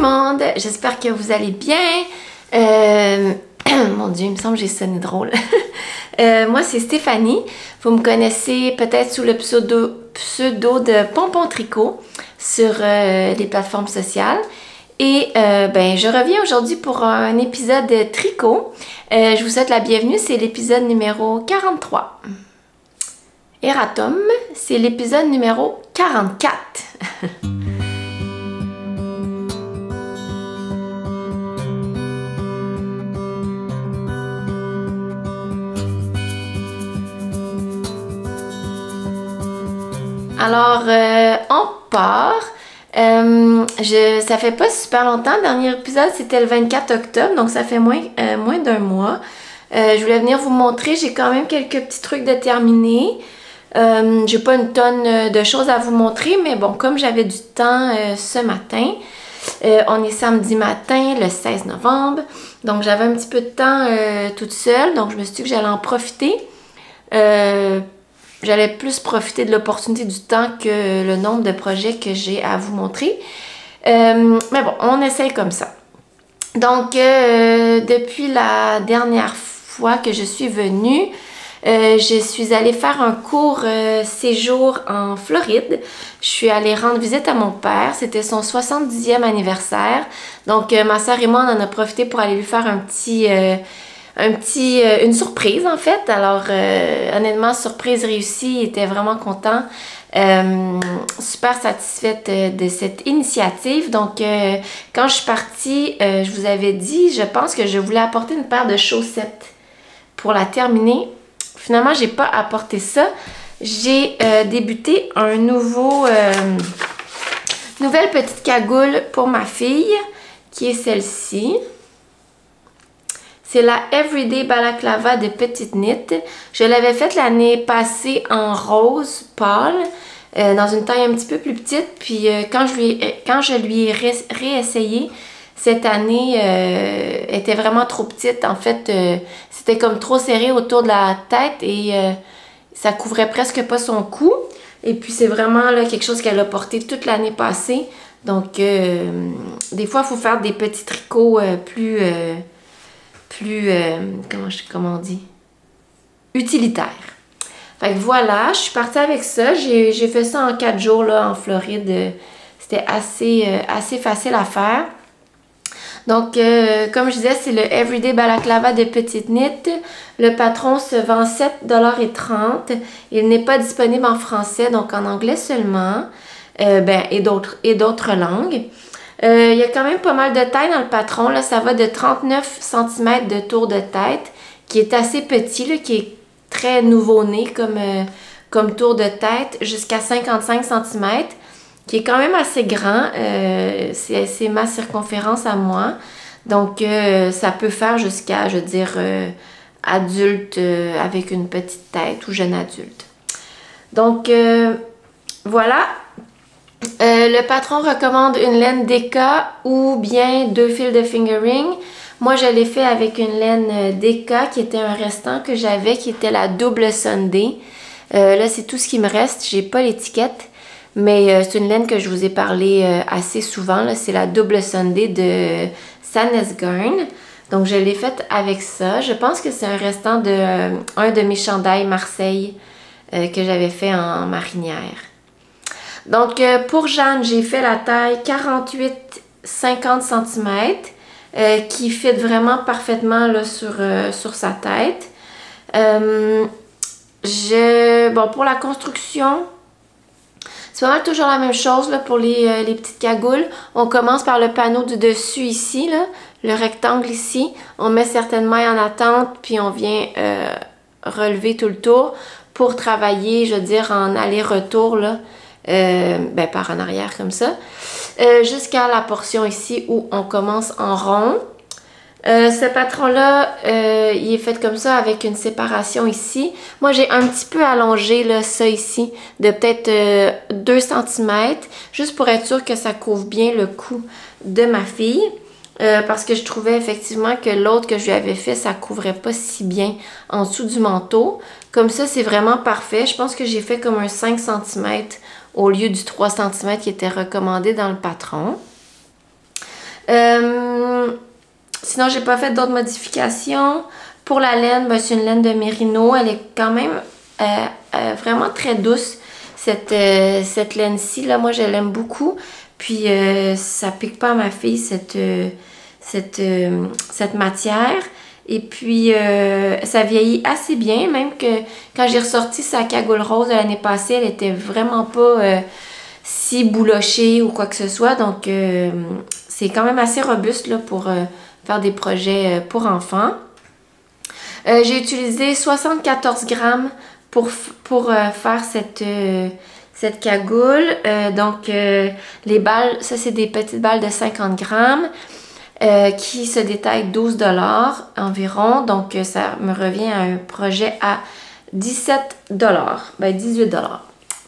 monde, j'espère que vous allez bien. Mon Dieu, il me semble que j'ai sonné drôle. Moi, c'est Stéphanie. Vous me connaissez peut-être sous le pseudo de Pompon Tricot sur les plateformes sociales. Et je reviens aujourd'hui pour un épisode de tricot. Je vous souhaite la bienvenue, c'est l'épisode numéro 43. Erratum, c'est l'épisode numéro 44. Alors, on part. Ça fait pas super longtemps. Le dernier épisode, c'était le 24 octobre, donc ça fait moins d'un mois. Je voulais venir vous montrer. J'ai quand même quelques petits trucs de terminer. J'ai pas une tonne de choses à vous montrer, mais bon, comme j'avais du temps ce matin, on est samedi matin, le 16 novembre, donc j'avais un petit peu de temps toute seule, donc je me suis dit que j'allais en profiter. J'allais plus profiter de l'opportunité du temps que le nombre de projets que j'ai à vous montrer. Mais bon, on essaye comme ça. Donc, depuis la dernière fois que je suis venue, je suis allée faire un court séjour en Floride. Je suis allée rendre visite à mon père. C'était son 70e anniversaire. Donc, ma soeur et moi, on en a profité pour aller lui faire une surprise en fait. Alors honnêtement, surprise réussie, il était vraiment content, super satisfaite de cette initiative. Donc quand je suis partie, je vous avais dit, je pense que je voulais apporter une paire de chaussettes pour la terminer. Finalement, j'ai pas apporté ça. J'ai débuté un nouvelle petite cagoule pour ma fille, qui est celle-ci. C'est la Everyday Balaclava de Petite Knit. Je l'avais faite l'année passée en rose pâle, dans une taille un petit peu plus petite. Puis quand je lui ai réessayé, cette année, elle était vraiment trop petite. En fait, c'était comme trop serré autour de la tête et ça couvrait presque pas son cou. Et puis c'est vraiment là, quelque chose qu'elle a porté toute l'année passée. Donc, des fois, il faut faire des petits tricots comment on dit, utilitaire. Fait que voilà, je suis partie avec ça. J'ai fait ça en 4 jours là, en Floride. C'était assez facile à faire. Donc, comme je disais, c'est le Everyday Balaclava de Petite Knit. Le patron se vend 7,30 $. Il n'est pas disponible en français, donc en anglais seulement. Et d'autres langues. Il y a quand même pas mal de taille dans le patron. Là, ça va de 39 cm de tour de tête, qui est assez petit, là, qui est très nouveau-né comme tour de tête, jusqu'à 55 cm, qui est quand même assez grand. C'est ma circonférence à moi. Donc, ça peut faire jusqu'à, je veux dire, adulte avec une petite tête ou jeune adulte. Donc, voilà. Le patron recommande une laine Deka ou bien 2 fils de fingering. Moi, je l'ai fait avec une laine Deka qui était un restant que j'avais, qui était la double Sunday. Là, c'est tout ce qui me reste. J'ai pas l'étiquette, mais c'est une laine que je vous ai parlé assez souvent. C'est la double Sunday de Sandnes Garn. Donc, je l'ai faite avec ça. Je pense que c'est un restant de un de mes chandails Marseille que j'avais fait en marinière. Donc, pour Jeanne, j'ai fait la taille 48-50 cm qui fit vraiment parfaitement là, sur sa tête. Pour la construction, c'est pas mal toujours la même chose là, pour les petites cagoules. On commence par le panneau du dessus ici, là, le rectangle ici. On met certaines mailles en attente, puis on vient relever tout le tour pour travailler, je veux dire, en aller-retour, là. Par en arrière comme ça, jusqu'à la portion ici où on commence en rond. Ce patron-là, il est fait comme ça avec une séparation ici. Moi, j'ai un petit peu allongé là, ça ici, de peut-être 2 cm, juste pour être sûr que ça couvre bien le cou de ma fille. Parce que je trouvais effectivement que l'autre que je lui avais fait, ça couvrait pas si bien en dessous du manteau. Comme ça, c'est vraiment parfait. Je pense que j'ai fait comme un 5 cm au lieu du 3 cm qui était recommandé dans le patron. Sinon, j'ai pas fait d'autres modifications. Pour la laine, ben, c'est une laine de Mérino. Elle est quand même vraiment très douce, cette laine-ci. Là, moi, je l'aime beaucoup. Puis, ça pique pas à ma fille, cette matière. Et puis, ça vieillit assez bien, même que quand j'ai ressorti sa cagoule rose de l'année passée, elle était vraiment pas si boulochée ou quoi que ce soit. Donc, c'est quand même assez robuste là, pour faire des projets pour enfants. J'ai utilisé 74 grammes pour faire cette cagoule. Donc, les balles, ça c'est des petites balles de 50 grammes. Qui se détaille 12 $ environ. Donc, ça me revient à un projet à 17 $. Ben, 18 $.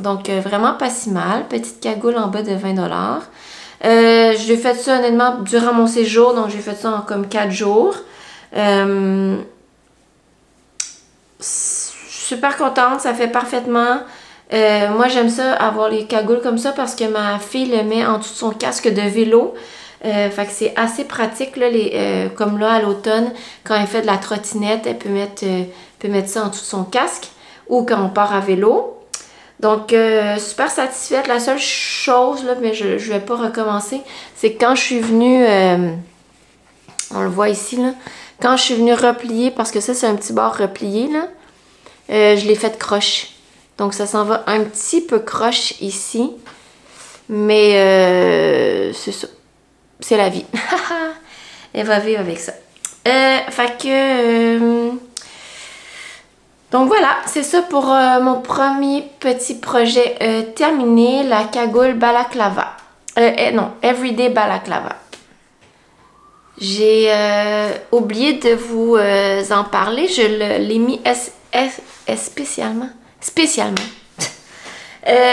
Donc, vraiment pas si mal. Petite cagoule en bas de 20 $. J'ai fait ça honnêtement durant mon séjour. Donc, j'ai fait ça en comme 4 jours. Super contente. Ça fait parfaitement. Moi, j'aime ça, avoir les cagoules comme ça parce que ma fille le met en dessous de son casque de vélo. Fait que c'est assez pratique, là, comme là, à l'automne, quand elle fait de la trottinette, elle peut mettre ça en dessous de son casque ou quand on part à vélo. Donc, super satisfaite. La seule chose, là, mais je vais pas recommencer, c'est que quand je suis venue, on le voit ici, là, quand je suis venue replier, parce que ça, c'est un petit bord replié, là, je l'ai fait croche. Donc, ça s'en va un petit peu croche ici, mais c'est ça. C'est la vie. Elle va vivre avec ça. Fait que... donc voilà, c'est ça pour mon premier petit projet terminé. La cagoule balaclava. Non, Everyday Balaclava. J'ai oublié de vous en parler. Je l'ai mis spécialement.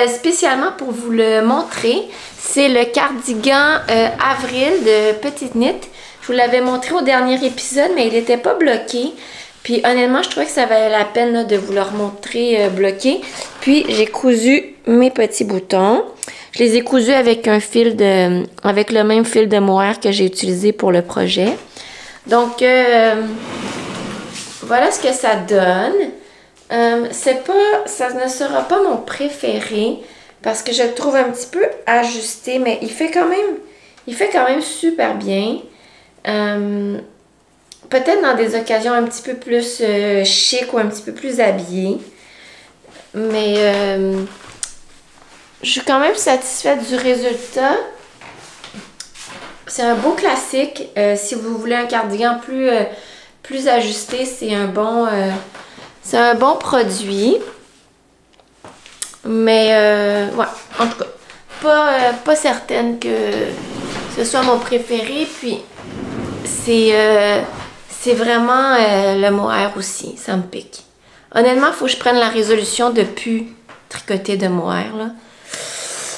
Spécialement pour vous le montrer. C'est le cardigan Avril de Petite Knit. Je vous l'avais montré au dernier épisode, mais il n'était pas bloqué. Puis honnêtement, je trouvais que ça valait la peine là, de vous le remontrer bloqué. Puis j'ai cousu mes petits boutons. Je les ai cousus avec avec le même fil de mohair que j'ai utilisé pour le projet. Donc voilà ce que ça donne. Ça ne sera pas mon préféré parce que je le trouve un petit peu ajusté, mais il fait quand même super bien. Peut-être dans des occasions un petit peu plus chic ou un petit peu plus habillée. Mais je suis quand même satisfaite du résultat. C'est un beau classique. Si vous voulez un cardigan plus ajusté, c'est un bon produit. Mais, ouais, en tout cas, pas certaine que ce soit mon préféré. Puis, c'est vraiment le mohair aussi. Ça me pique. Honnêtement, il faut que je prenne la résolution de plus tricoter de mohair, là.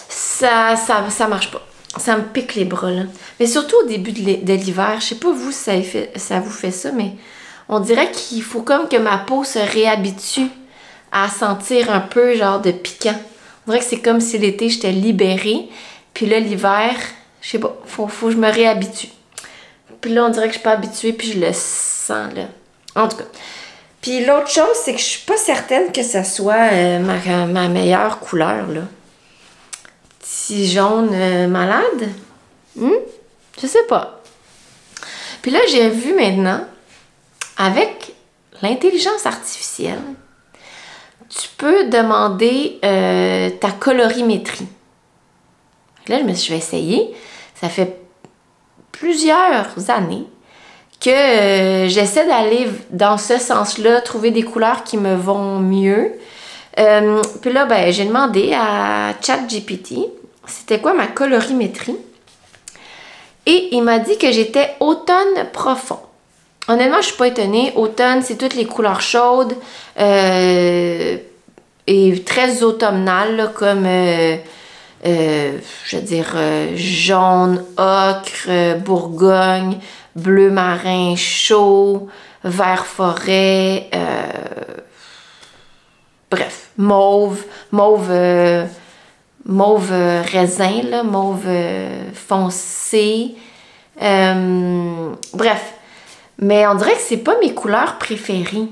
Ça marche pas. Ça me pique les bras, là. Mais surtout au début de l'hiver. Je sais pas vous si ça vous fait ça, mais on dirait qu'il faut comme que ma peau se réhabitue à sentir un peu genre de piquant. On dirait que c'est comme si l'été, j'étais libérée. Puis là, l'hiver, je sais pas, faut que je me réhabitue. Puis là, on dirait que je suis pas habituée, puis je le sens, là. En tout cas. Puis l'autre chose, c'est que je suis pas certaine que ça soit ma meilleure couleur, là. Petit jaune malade. Je sais pas. Puis là, j'ai vu maintenant, avec l'intelligence artificielle, tu peux demander ta colorimétrie. Là, je vais essayer. Ça fait plusieurs années que j'essaie d'aller dans ce sens-là, trouver des couleurs qui me vont mieux. Puis là, ben, j'ai demandé à ChatGPT c'était quoi ma colorimétrie. Et il m'a dit que j'étais automne profond. Honnêtement, je suis pas étonnée. Automne, c'est toutes les couleurs chaudes et très automnales, là, comme, je veux dire, jaune, ocre, bourgogne, bleu marin chaud, vert forêt, bref, mauve raisin, là, mauve foncé, Bref. Mais on dirait que c'est pas mes couleurs préférées.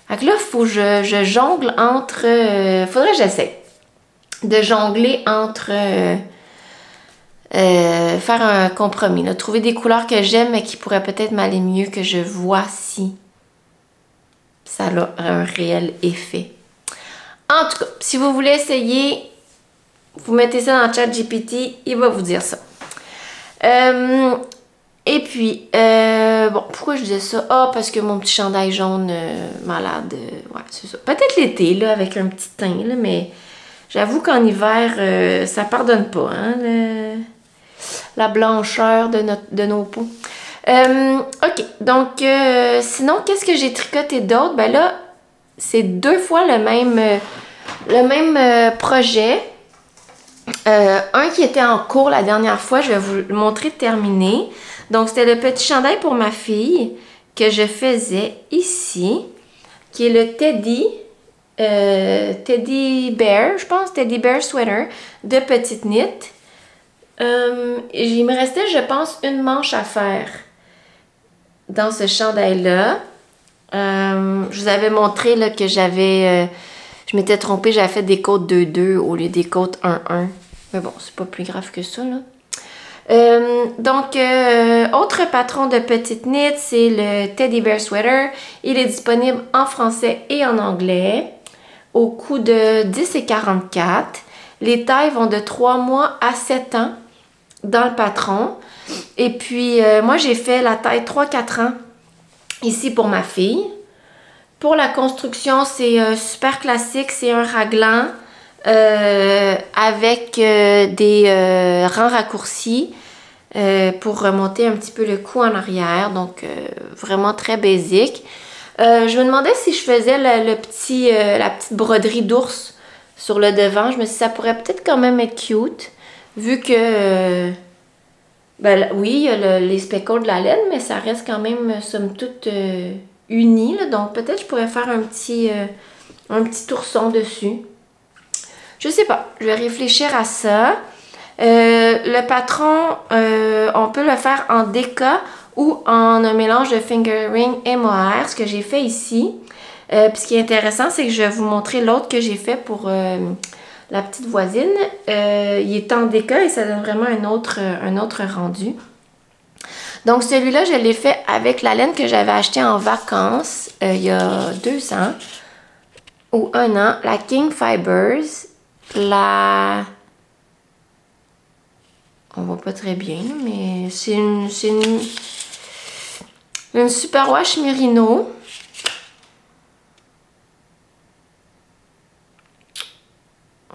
Fait que là, il faut que je jongle entre... faudrait que j'essaie de jongler entre... faire un compromis. Là. Trouver des couleurs que j'aime mais qui pourraient peut-être m'aller mieux, que je vois si ça a un réel effet. En tout cas, si vous voulez essayer, vous mettez ça dans le chat GPT, il va vous dire ça. Et puis, bon, pourquoi je disais ça? Ah, parce que mon petit chandail jaune malade, ouais, c'est ça. Peut-être l'été, là, avec un petit teint, là, mais j'avoue qu'en hiver, ça pardonne pas, hein, la blancheur de nos peaux. OK, donc, sinon, qu'est-ce que j'ai tricoté d'autre? Ben là, c'est 2 fois le même projet. Un qui était en cours la dernière fois, je vais vous le montrer terminé. Donc, c'était le petit chandail pour ma fille que je faisais ici, qui est le Teddy Bear, je pense, Teddy Bear Sweater de petite knit. Il me restait, je pense, une manche à faire dans ce chandail-là. Je vous avais montré là, que j'avais... je m'étais trompée, j'avais fait des côtes 2-2 au lieu des côtes 1-1. Mais bon, c'est pas plus grave que ça, là. Donc, autre patron de petite knit, c'est le Teddy Bear Sweater. Il est disponible en français et en anglais au coût de 10,44 $. Les tailles vont de 3 mois à 7 ans dans le patron. Et puis, moi, j'ai fait la taille 3-4 ans ici pour ma fille. Pour la construction, c'est super classique. C'est un raglan avec des rangs raccourcis pour remonter un petit peu le cou en arrière. Donc, vraiment très basique. Je me demandais si je faisais la petite broderie d'ours sur le devant. Je me suis dit, ça pourrait peut-être quand même être cute. Vu que, ben, oui, il y a les speckles de la laine, mais ça reste quand même, somme toute, uni. Là. Donc, peut-être je pourrais faire un petit ourson dessus. Je sais pas. Je vais réfléchir à ça. Le patron, on peut le faire en déca ou en un mélange de fingering et mohair, ce que j'ai fait ici. Puis ce qui est intéressant, c'est que je vais vous montrer l'autre que j'ai fait pour la petite voisine. Il est en déca et ça donne vraiment un autre rendu. Donc celui-là, je l'ai fait avec la laine que j'avais achetée en vacances il y a 2 ans ou 1 an. La King Fibers. On voit pas très bien, mais c'est une superwash Merino.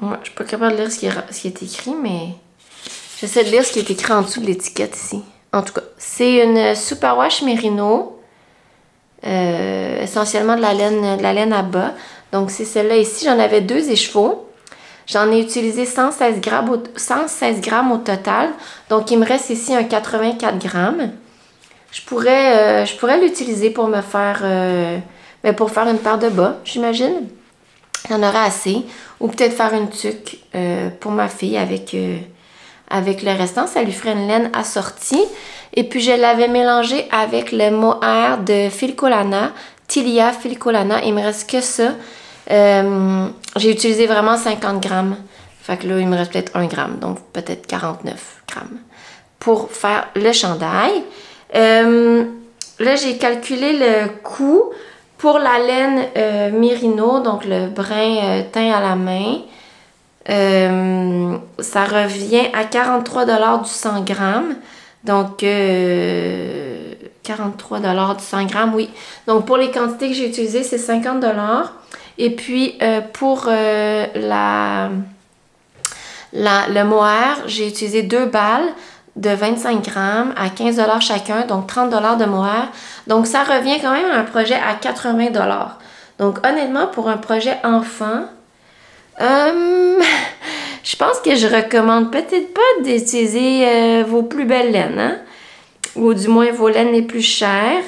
Ouais, je suis pas capable de lire ce qui est écrit, mais j'essaie de lire ce qui est écrit en dessous de l'étiquette ici. En tout cas, c'est une superwash Merino. Essentiellement de la laine à bas. Donc, c'est celle-là ici. J'en avais 2 écheveaux. J'en ai utilisé 116 grammes au total. Donc, il me reste ici un 84 grammes. Je pourrais l'utiliser pour me faire... pour faire une paire de bas, j'imagine. J'en aurai assez. Ou peut-être faire une tuque pour ma fille avec le restant. Ça lui ferait une laine assortie. Et puis, je l'avais mélangé avec le mohair de Filcolana, Tilia Filcolana. Il me reste que ça. J'ai utilisé vraiment 50 grammes. Fait que là, il me reste peut-être 1 gramme. Donc, peut-être 49 grammes pour faire le chandail. Là, j'ai calculé le coût pour la laine Merino, donc le brin teint à la main. Ça revient à 43 $ du 100 grammes. Donc, 43 $ du 100 grammes, oui. Donc, pour les quantités que j'ai utilisées, c'est 50 $. Et puis, pour le mohair, j'ai utilisé 2 balles de 25 grammes à 15 $ chacun, donc 30 $ de mohair. Donc, ça revient quand même à un projet à 80 $. Donc, honnêtement, pour un projet enfant, je pense que je recommande peut-être pas d'utiliser vos plus belles laines, hein? Ou du moins vos laines les plus chères.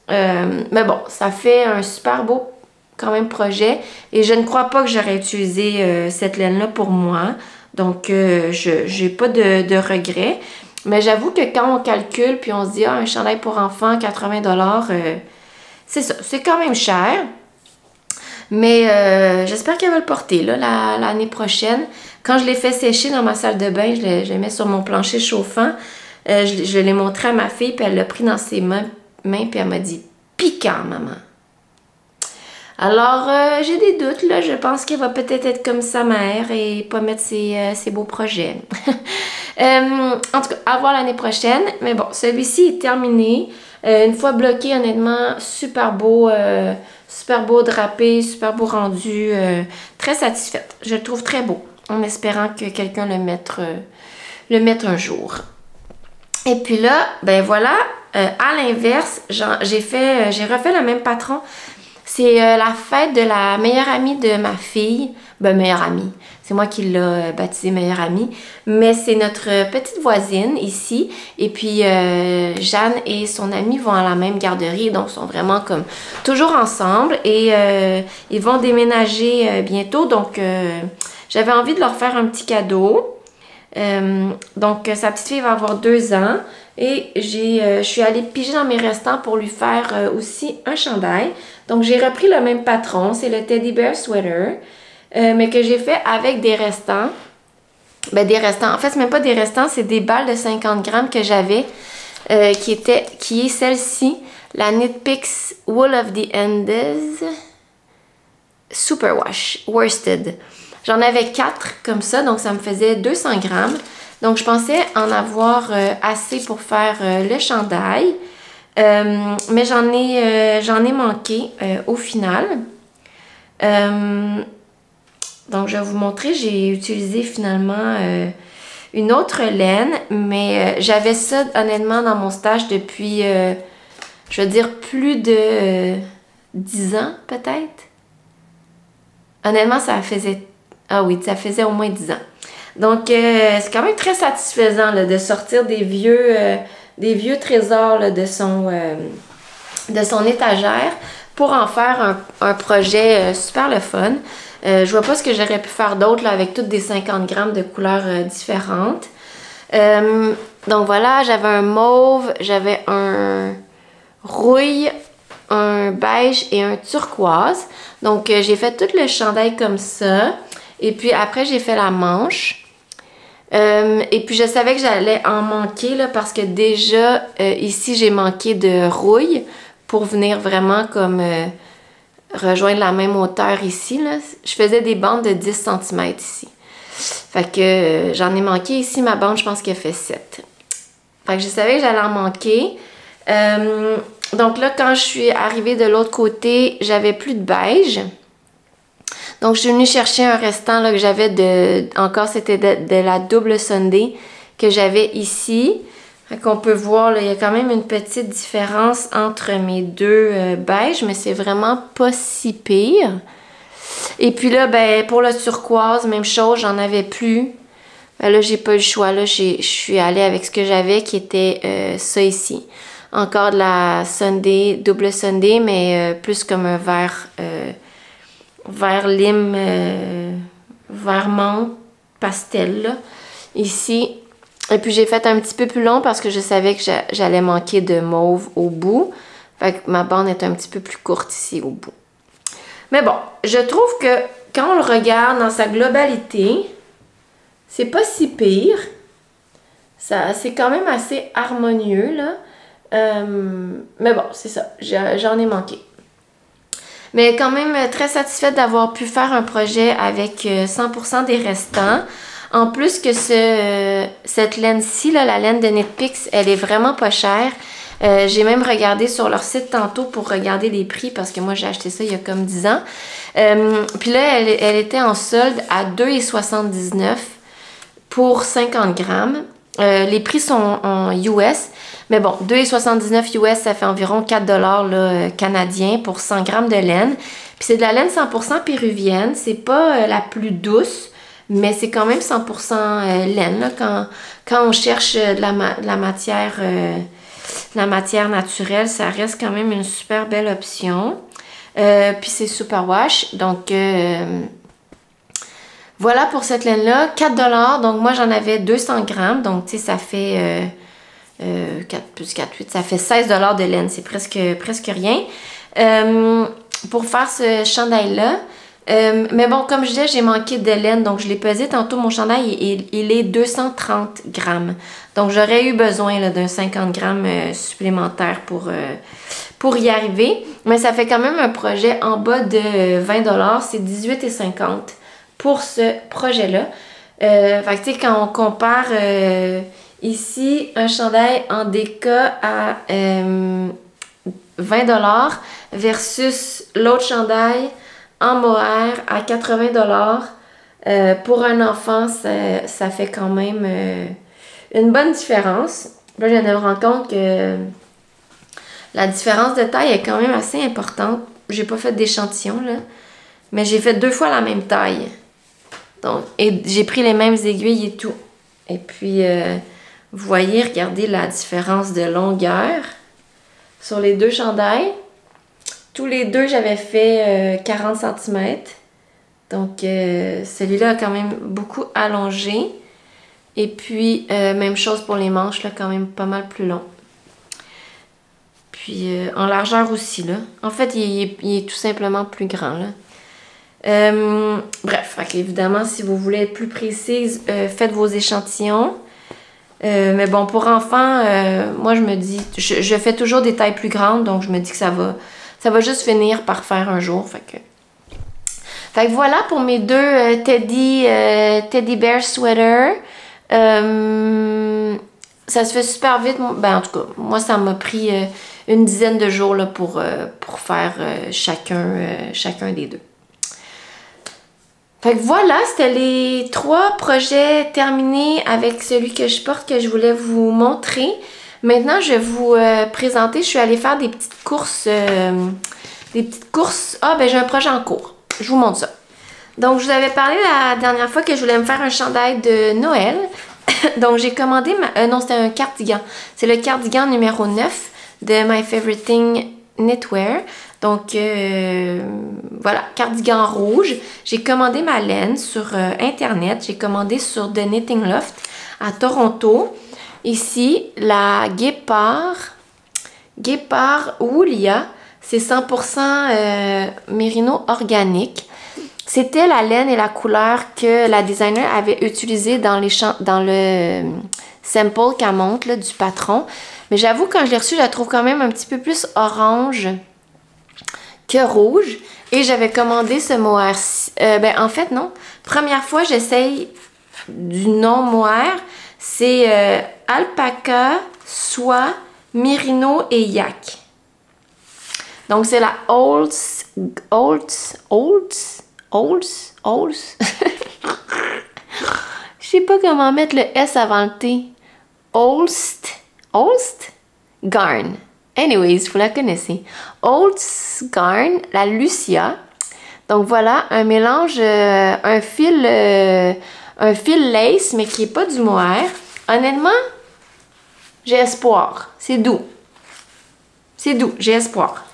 Mais bon, ça fait un super beau quand même projet. Et je ne crois pas que j'aurais utilisé cette laine-là pour moi. Donc, je n'ai pas de regrets. Mais j'avoue que quand on calcule, puis on se dit, ah, un chandail pour enfants, 80 $, c'est ça, c'est quand même cher. Mais j'espère qu'elle va le porter là, l'année prochaine. Quand je l'ai fait sécher dans ma salle de bain, je l'ai mis sur mon plancher chauffant. Je l'ai montré à ma fille, puis elle l'a pris dans ses mains, puis elle m'a dit « Piquant, maman! » Alors, j'ai des doutes, là. Je pense qu'elle va peut-être être comme sa mère et pas mettre ses beaux projets. En tout cas, à voir l'année prochaine. Mais bon, celui-ci est terminé. Une fois bloqué, honnêtement, super beau drapé, super beau rendu. Très satisfaite. Je le trouve très beau, en espérant que quelqu'un le mette un jour. Et puis là, ben voilà, à l'inverse, j'ai refait le même patron. C'est la fête de la meilleure amie de ma fille. Ben, meilleure amie. C'est moi qui l'ai baptisée meilleure amie. Mais c'est notre petite voisine ici. Et puis, Jeanne et son amie vont à la même garderie. Donc, sont vraiment comme toujours ensemble. Et ils vont déménager bientôt. Donc, j'avais envie de leur faire un petit cadeau. Donc, sa petite fille va avoir 2 ans. Et je suis allée piger dans mes restants pour lui faire aussi un chandail. Donc, j'ai repris le même patron. C'est le Teddy Bear Sweater. Mais que j'ai fait avec des restants. Ben, des restants. En fait, c'est même pas des restants. C'est des balles de 50 grammes que j'avais. Qui est celle-ci. La Knit Picks Wool of the Andes. Superwash. Worsted. J'en avais 4 comme ça. Donc, ça me faisait 200 grammes. Donc, je pensais en avoir assez pour faire le chandail. Mais j'en ai manqué au final. Donc, je vais vous montrer. J'ai utilisé finalement une autre laine. Mais j'avais ça honnêtement dans mon stash depuis, je veux dire, plus de 10 ans peut-être. Honnêtement, ça faisait... Ah oui, ça faisait au moins 10 ans. Donc, c'est quand même très satisfaisant là, de sortir des vieux trésors là, de son étagère pour en faire un projet super le fun. Je vois pas ce que j'aurais pu faire d'autre là, avec toutes des 50 grammes de couleurs différentes. Donc voilà, j'avais un mauve, j'avais un rouille, un beige et un turquoise. Donc, j'ai fait tout le chandail comme ça. Et puis après, j'ai fait la manche. Et puis je savais que j'allais en manquer là, parce que déjà ici j'ai manqué de rouille pour venir vraiment comme rejoindre la même hauteur ici là. Je faisais des bandes de 10 cm ici. Fait que j'en ai manqué ici, ma bande je pense qu'elle fait 7. Fait que je savais que j'allais en manquer. Donc là quand je suis arrivée de l'autre côté, j'avais plus de beige. Donc, je suis venue chercher un restant là, que j'avais encore, c'était de la double Sunday que j'avais ici. Fait qu'on peut voir, là, il y a quand même une petite différence entre mes deux beiges, mais c'est vraiment pas si pire. Et puis là, ben, pour le turquoise, même chose, j'en avais plus. Ben là, j'ai pas eu le choix. Là, je suis allée avec ce que j'avais, qui était ça ici. Encore de la Sunday, double Sunday, mais plus comme un vert lime, vert menthe, pastel, là, ici. Et puis, j'ai fait un petit peu plus long parce que je savais que j'allais manquer de mauve au bout. Fait que ma bande est un petit peu plus courte ici au bout. Mais bon, je trouve que quand on le regarde dans sa globalité, c'est pas si pire. C'est quand même assez harmonieux, là. Mais bon, c'est ça. J'en ai manqué. Mais quand même très satisfaite d'avoir pu faire un projet avec 100% des restants. En plus que cette laine-ci, la laine de Knit Picks, elle est vraiment pas chère. J'ai même regardé sur leur site tantôt pour regarder les prix parce que moi j'ai acheté ça il y a comme 10 ans. Puis là, elle était en solde à 2,79 pour 50 grammes. Les prix sont en US. Mais bon, 2,79 US, ça fait environ 4 $ canadiens pour 100 grammes de laine. Puis c'est de la laine 100% péruvienne. C'est pas la plus douce, mais c'est quand même 100% laine. Là, quand on cherche de la matière naturelle, ça reste quand même une super belle option. Puis c'est super wash. Donc, Voilà pour cette laine-là, 4 $. Donc moi, j'en avais 200 grammes. Donc, tu sais, ça fait 4 plus 4, 8. Ça fait 16 $ de laine. C'est presque rien. Pour faire ce chandail-là. Mais bon, comme je disais, j'ai manqué de laine. Donc, je l'ai pesé tantôt. Mon chandail, il est 230 grammes. Donc, j'aurais eu besoin d'un 50 grammes supplémentaire pour y arriver. Mais ça fait quand même un projet en bas de 20 $. C'est 18,50 $ pour ce projet-là. Fait que, tu sais, quand on compare ici un chandail en déca à 20 $ versus l'autre chandail en mohair à 80 $, pour un enfant, ça fait quand même une bonne différence. Là, je viens de me rendre compte que la différence de taille est quand même assez importante. J'ai pas fait d'échantillon, là, mais j'ai fait 2 fois la même taille. Donc, et j'ai pris les mêmes aiguilles et tout. Et puis, vous voyez, regardez la différence de longueur sur les 2 chandails. Tous les 2, j'avais fait 40 cm. Donc, celui-là a quand même beaucoup allongé. Et puis, même chose pour les manches, là, quand même pas mal plus long. Puis, en largeur aussi, là. En fait, il est tout simplement plus grand, là. Bref, évidemment, si vous voulez être plus précise, faites vos échantillons. Mais bon, pour enfants, moi, je me dis... Je fais toujours des tailles plus grandes, donc je me dis que ça va juste finir par faire un jour. Fait que voilà pour mes 2 teddy bear sweater. Ça se fait super vite. Ben, en tout cas, moi, ça m'a pris une dizaine de jours là, pour faire chacun des 2. Fait que voilà, c'était les 3 projets terminés avec celui que je porte que je voulais vous montrer. Maintenant, je vais vous présenter, je suis allée faire des petites courses. Ah, ben j'ai un projet en cours. Je vous montre ça. Donc, je vous avais parlé la dernière fois que je voulais me faire un chandail de Noël. Donc, j'ai commandé non, c'était un cardigan. C'est le cardigan numéro 9 de My Favorite Thing Knitwear. Donc, voilà, cardigan rouge. J'ai commandé ma laine sur Internet. J'ai commandé sur The Knitting Loft à Toronto. Ici, la Guépard Woolia, c'est 100% mérino organique. C'était la laine et la couleur que la designer avait utilisée dans le sample qu'elle montre là, du patron. Mais j'avoue, quand je l'ai reçu, je la trouve quand même un petit peu plus orange que rouge. Et j'avais commandé ce mohair. Ben, en fait, non. Première fois, j'essaye du non-mohair. C'est alpaca, soie, mérino et yak. Donc, c'est la Olds. Je sais pas comment mettre le S avant le T. Olst Garn. Anyways, vous la connaissez. Olds Garn, la Lucia. Donc voilà, un mélange, un fil lace, mais qui n'est pas du mohair. Honnêtement, j'ai espoir. C'est doux. C'est doux, j'ai espoir.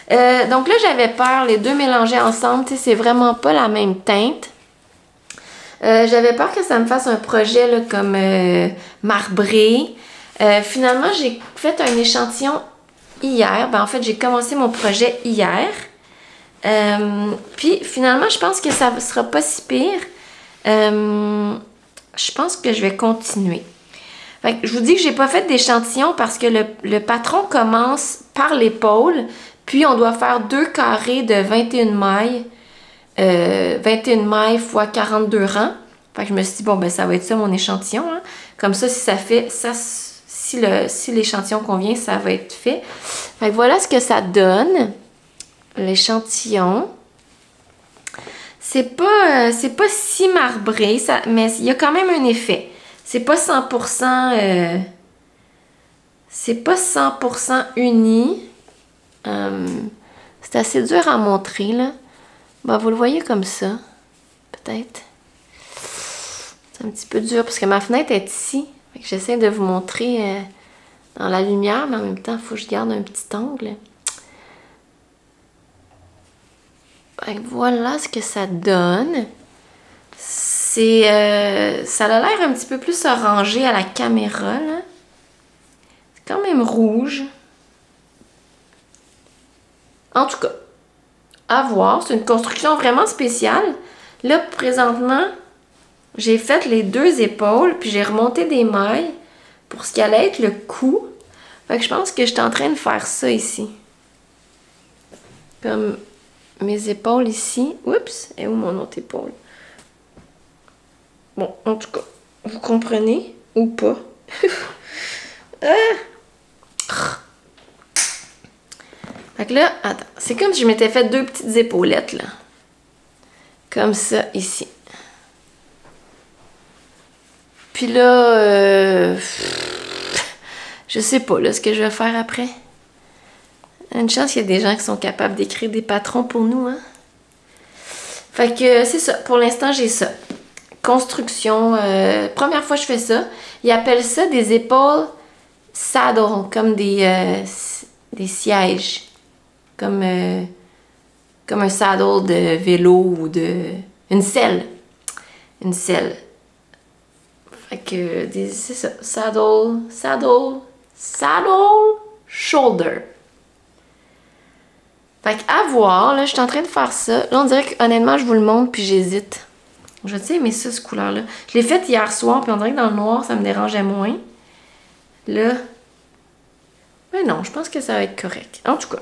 Donc là, j'avais peur, les deux mélangés ensemble, tu sais, c'est vraiment pas la même teinte. J'avais peur que ça me fasse un projet là, comme marbré. Finalement, j'ai fait un échantillon hier. Ben, en fait, j'ai commencé mon projet hier. Puis finalement, je pense que ça ne sera pas si pire. Je pense que je vais continuer. Fait que je vous dis que j'ai pas fait d'échantillon parce que le patron commence par l'épaule. Puis on doit faire 2 carrés de 21 mailles. 21 mailles x 42 rangs. Fait que je me suis dit, bon, ben ça va être ça mon échantillon. Hein. Comme ça, si ça fait, ça, si l'échantillon convient, ça va être fait. Fait que voilà ce que ça donne. L'échantillon. C'est pas si marbré, ça, mais il y a quand même un effet. C'est pas 100%, c'est pas 100% uni. C'est assez dur à montrer, là. Ben, vous le voyez comme ça, peut-être. C'est un petit peu dur parce que ma fenêtre est ici. J'essaie de vous montrer dans la lumière, mais en même temps, il faut que je garde un petit angle. Fait que voilà ce que ça donne. Ça a l'air un petit peu plus orangé à la caméra, là. C'est quand même rouge. En tout cas, à voir. C'est une construction vraiment spéciale. Là, présentement, j'ai fait les 2 épaules, puis j'ai remonté des mailles pour ce qui allait être le cou. Fait que je pense que je suis en train de faire ça ici. Comme mes épaules ici. Oups, et où mon autre épaule? Bon, en tout cas, vous comprenez ou pas? Fait que là, attends, c'est comme si je m'étais fait 2 petites épaulettes, là. Comme ça, ici. Puis là, je sais pas, là, ce que je vais faire après. Une chance qu'il y a des gens qui sont capables d'écrire des patrons pour nous, hein. Fait que c'est ça. Pour l'instant, j'ai ça. Construction. Première fois que je fais ça. Ils appellent ça des épaules saddle, comme des sièges. Comme un saddle de vélo ou de... Une selle. Une selle. Fait que c'est ça. Saddle, shoulder. Fait qu'à voir, là, je suis en train de faire ça. Là, on dirait que honnêtement, je vous le montre puis j'hésite. Je sais aimer ça, cette couleur-là. Je l'ai faite hier soir, puis on dirait que dans le noir, ça me dérangeait moins. Là. Mais non, je pense que ça va être correct. En tout cas.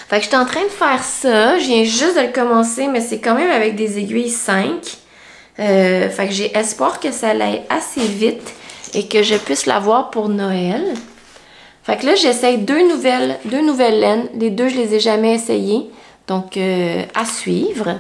Fait que je suis en train de faire ça. Je viens juste de le commencer, mais c'est quand même avec des aiguilles 5. Fait que j'ai espoir que ça aille assez vite et que je puisse l'avoir pour Noël. Fait que là, j'essaye 2 nouvelles laines. Les 2, je les ai jamais essayées. Donc, à suivre.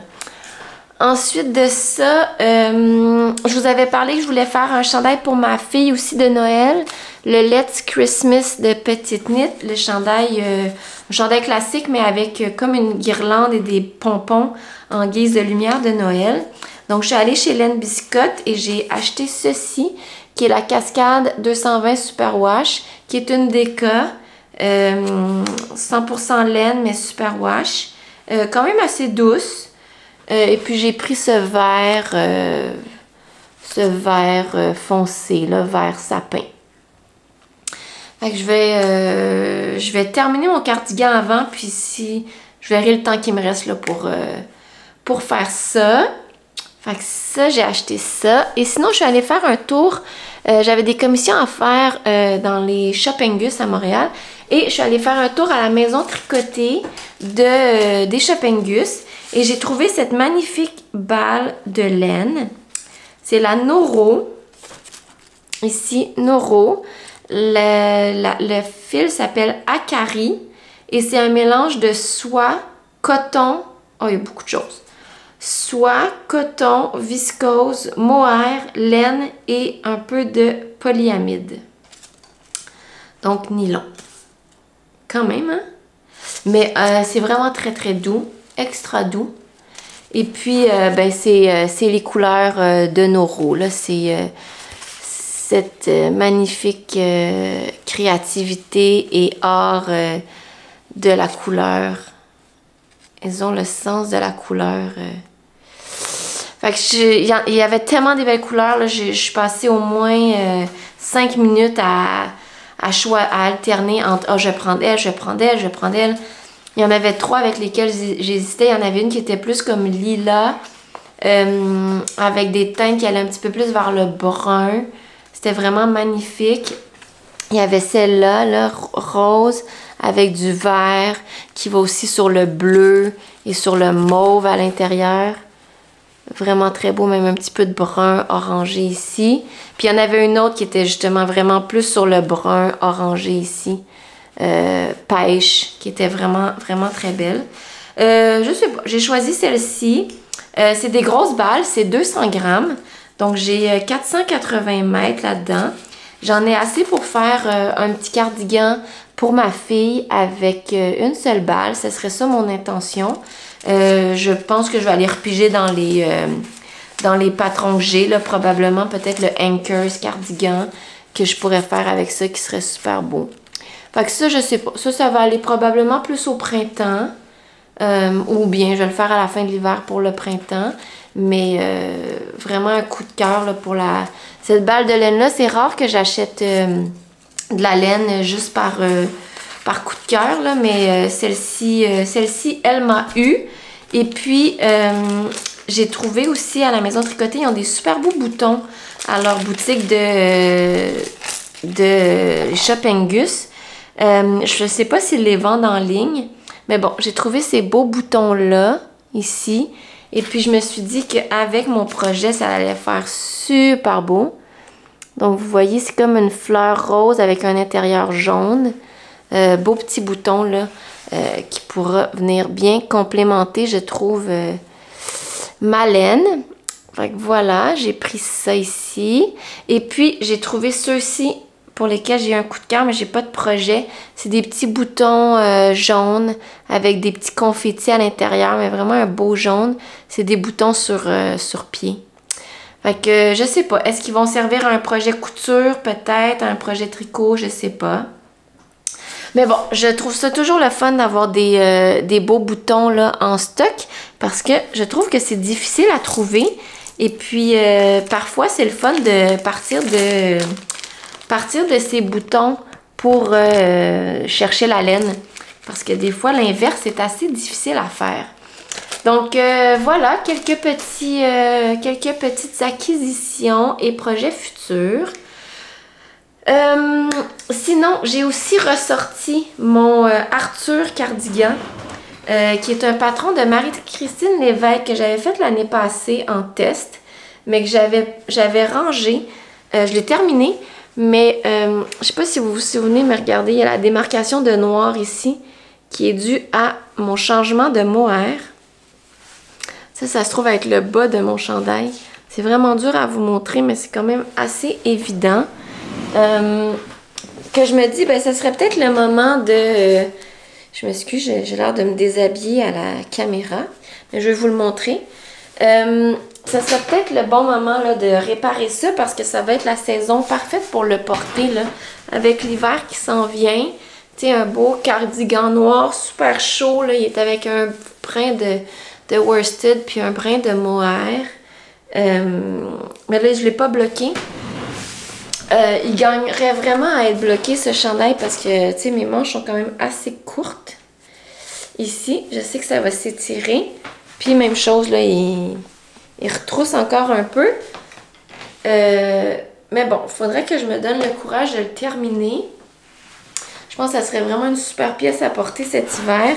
Ensuite de ça, je vous avais parlé que je voulais faire un chandail pour ma fille aussi de Noël. Le Let's Christmas de Petite Knit. Le chandail, un chandail classique, mais avec comme une guirlande et des pompons en guise de lumière de Noël. Donc, je suis allée chez Laine Biscotte et j'ai acheté ceci, qui est la Cascade 220 Superwash, qui est une déca, 100% laine, mais superwash. Quand même assez douce. Et puis, j'ai pris ce vert foncé, là, vert sapin. Fait que je vais terminer mon cardigan avant, puis si je verrai le temps qu'il me reste là pour faire ça. Fait que ça, j'ai acheté ça. Et sinon, je suis allée faire un tour. J'avais des commissions à faire dans les Shoppingus à Montréal. Et je suis allée faire un tour à la maison tricotée des Shoppingus. Et j'ai trouvé cette magnifique balle de laine. C'est la Noro. Ici, Noro. Le fil s'appelle Akari. Et c'est un mélange de soie, coton. Oh, il y a beaucoup de choses. Soie, coton, viscose, mohair, laine et un peu de polyamide. Donc, nylon. Quand même, hein? Mais c'est vraiment très, très doux. Extra doux. Et puis, ben, c'est les couleurs de Noro. Là, c'est cette magnifique créativité et art de la couleur. Ils ont le sens de la couleur. Fait que il y avait tellement de belles couleurs. Là, je suis passée au moins 5 minutes à alterner entre je vais prendre elle, je vais prendre elle, je vais prendre elle. Il y en avait 3 avec lesquelles j'hésitais. Il y en avait une qui était plus comme lilas, avec des teintes qui allaient un petit peu plus vers le brun. C'était vraiment magnifique. Il y avait celle-là, là, rose, avec du vert, qui va aussi sur le bleu et sur le mauve à l'intérieur. Vraiment très beau, même un petit peu de brun orangé ici. Puis il y en avait une autre qui était justement vraiment plus sur le brun orangé ici. Pêche, qui était vraiment, vraiment très belle. Je sais pas, j'ai choisi celle-ci. C'est des grosses balles, c'est 200 grammes. Donc j'ai 480 mètres là-dedans. J'en ai assez pour faire un petit cardigan pour ma fille avec une seule balle. Ce serait ça mon intention. Je pense que je vais aller repiger dans les patrons que j'ai, là, probablement peut-être le Anchors cardigan que je pourrais faire avec ça qui serait super beau. Fait que ça, je sais pas. Ça va aller probablement plus au printemps. Ou bien je vais le faire à la fin de l'hiver pour le printemps. Mais vraiment un coup de cœur là, pour cette balle de laine-là. C'est rare que j'achète de la laine juste par coup de cœur, là, mais celle-ci, elle m'a eu. Et puis, j'ai trouvé aussi à la Maison Tricotée, ils ont des super beaux boutons à leur boutique de Shop Angus. Je ne sais pas s'ils les vendent en ligne, mais bon, j'ai trouvé ces beaux boutons-là, ici. Et puis, je me suis dit qu'avec mon projet, ça allait faire super beau. Donc, vous voyez, c'est comme une fleur rose avec un intérieur jaune. Beau petit bouton, là, qui pourra venir bien complémenter, je trouve, ma laine. Fait que voilà, j'ai pris ça ici. Et puis, j'ai trouvé ceux-ci pour lesquels j'ai eu un coup de cœur, mais j'ai pas de projet. C'est des petits boutons jaunes avec des petits confettis à l'intérieur, mais vraiment un beau jaune. C'est des boutons sur pied. Fait que je sais pas. Est-ce qu'ils vont servir à un projet couture, peut-être, à un projet tricot, je sais pas. Mais bon, je trouve ça toujours le fun d'avoir des beaux boutons là, en stock parce que je trouve que c'est difficile à trouver. Et puis, parfois, c'est le fun de partir de ces boutons pour chercher la laine. Parce que des fois, l'inverse est assez difficile à faire. Donc, voilà, quelques petites acquisitions et projets futurs. Sinon, j'ai aussi ressorti mon Arthur cardigan, qui est un patron de Marie-Christine Lévesque que j'avais fait l'année passée en test, mais que j'avais rangé. Je l'ai terminé, mais je sais pas si vous vous souvenez, mais regardez, il y a la démarcation de noir ici, qui est due à mon changement de mohair. Ça se trouve être le bas de mon chandail. C'est vraiment dur à vous montrer, mais c'est quand même assez évident. Que je me dis, ben, ça serait peut-être le moment de... je m'excuse, j'ai l'air de me déshabiller à la caméra, mais je vais vous le montrer. Ça serait peut-être le bon moment là, de réparer ça parce que ça va être la saison parfaite pour le porter, là, avec l'hiver qui s'en vient. Tu sais, un beau cardigan noir, super chaud, là, il est avec un brin de worsted puis un brin de mohair. Mais là, je ne l'ai pas bloqué. Il gagnerait vraiment à être bloqué ce chandail parce que, tu sais, mes manches sont quand même assez courtes. Ici, je sais que ça va s'étirer. Puis, même chose, là, il retrousse encore un peu. Mais bon, il faudrait que je me donne le courage de le terminer. Je pense que ça serait vraiment une super pièce à porter cet hiver.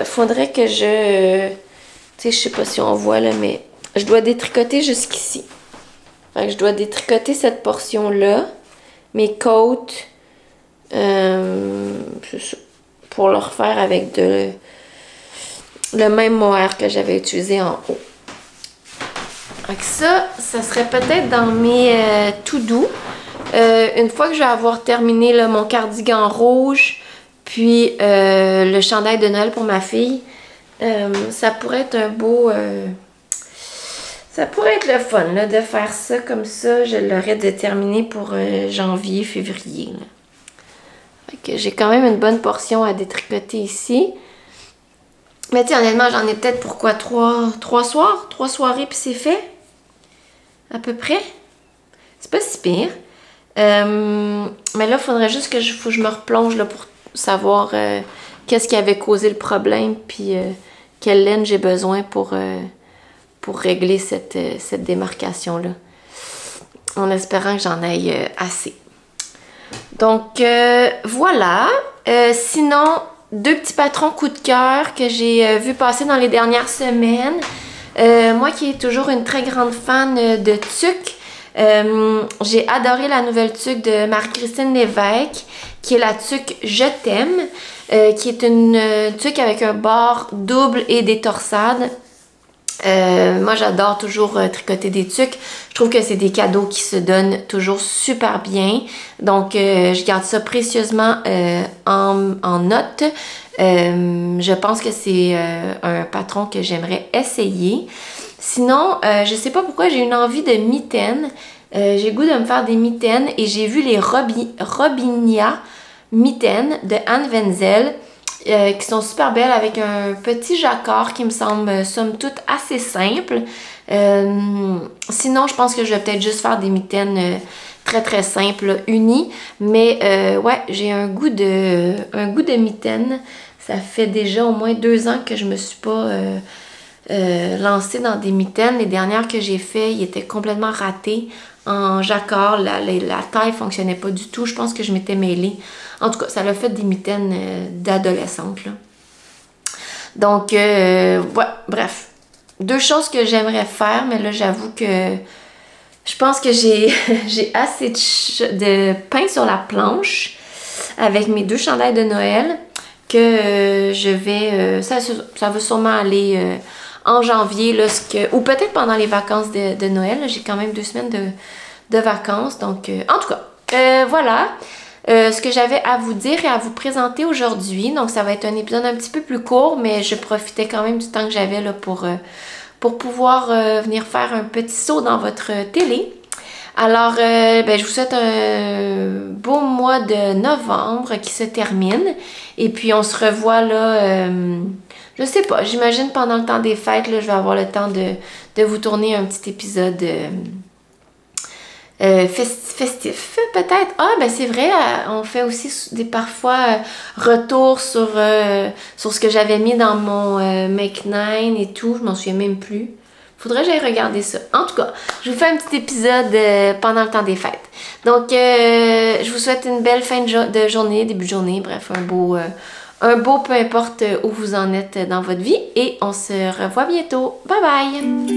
Faudrait que je... Tu sais, je sais pas si on voit, là, mais je dois détricoter jusqu'ici. Fait que je dois détricoter cette portion-là, mes côtes, pour le refaire avec le même mohair que j'avais utilisé en haut. Fait que ça serait peut-être dans mes tout doux. Une fois que je vais avoir terminé là, mon cardigan rouge, puis le chandail de Noël pour ma fille, ça pourrait être un beau... ça pourrait être le fun là, de faire ça comme ça. Je l'aurais déterminé pour janvier, février. Là. Fait que j'ai quand même une bonne portion à détricoter ici. Mais tu sais, honnêtement, j'en ai peut-être pour quoi? 3 soirs? 3 soirées, puis c'est fait? À peu près? C'est pas si pire. Mais là, il faudrait juste que je me replonge là, pour savoir qu'est-ce qui avait causé le problème, puis quelle laine j'ai besoin pour régler cette démarcation-là. En espérant que j'en aille assez. Donc, voilà. Sinon, 2 petits patrons coup de cœur que j'ai vu passer dans les dernières semaines. Moi qui est toujours une très grande fan de tuque, j'ai adoré la nouvelle tuque de Marie-Christine Lévesque, qui est la tuque Je t'aime, qui est une tuque avec un bord double et des torsades. Moi, j'adore toujours tricoter des tuques. Je trouve que c'est des cadeaux qui se donnent toujours super bien. Donc, je garde ça précieusement en note. Je pense que c'est un patron que j'aimerais essayer. Sinon, je sais pas pourquoi j'ai une envie de mitaines. J'ai le goût de me faire des mitaines et j'ai vu les Robinia mitaines de Anne Wenzel. qui sont super belles avec un petit jacquard qui me semble somme toute assez simple. Sinon, je pense que je vais peut-être juste faire des mitaines très très simples, unies. Mais ouais, j'ai un goût de mitaine. Ça fait déjà au moins 2 ans que je me suis pas lancée dans des mitaines. Les dernières que j'ai fait, ils étaient complètement ratés en jacquard. La taille fonctionnait pas du tout. Je pense que je m'étais mêlée. En tout cas, ça l'a fait des mitaines d'adolescente, là. Donc, ouais, bref. 2 choses que j'aimerais faire, mais là, j'avoue que je pense que j'ai assez de pain sur la planche avec mes 2 chandails de Noël que je vais... ça va sûrement aller en janvier, là, ou peut-être pendant les vacances de Noël. J'ai quand même 2 semaines de vacances. Donc, en tout cas, voilà ce que j'avais à vous dire et à vous présenter aujourd'hui. Donc, ça va être un épisode un petit peu plus court, mais je profitais quand même du temps que j'avais là pour pouvoir venir faire un petit saut dans votre télé. Alors, ben, je vous souhaite un beau mois de novembre qui se termine. Et puis, on se revoit là, je sais pas, j'imagine pendant le temps des fêtes, là, je vais avoir le temps de vous tourner un petit épisode festif, peut-être. Ah, ben c'est vrai, on fait aussi parfois retour sur ce que j'avais mis dans mon Make 9 et tout. Je m'en souviens même plus. Faudrait que j'aille regarder ça. En tout cas, je vous fais un petit épisode pendant le temps des fêtes. Donc, je vous souhaite une belle fin de journée, début de journée, bref, un beau peu importe où vous en êtes dans votre vie. Et on se revoit bientôt. Bye bye!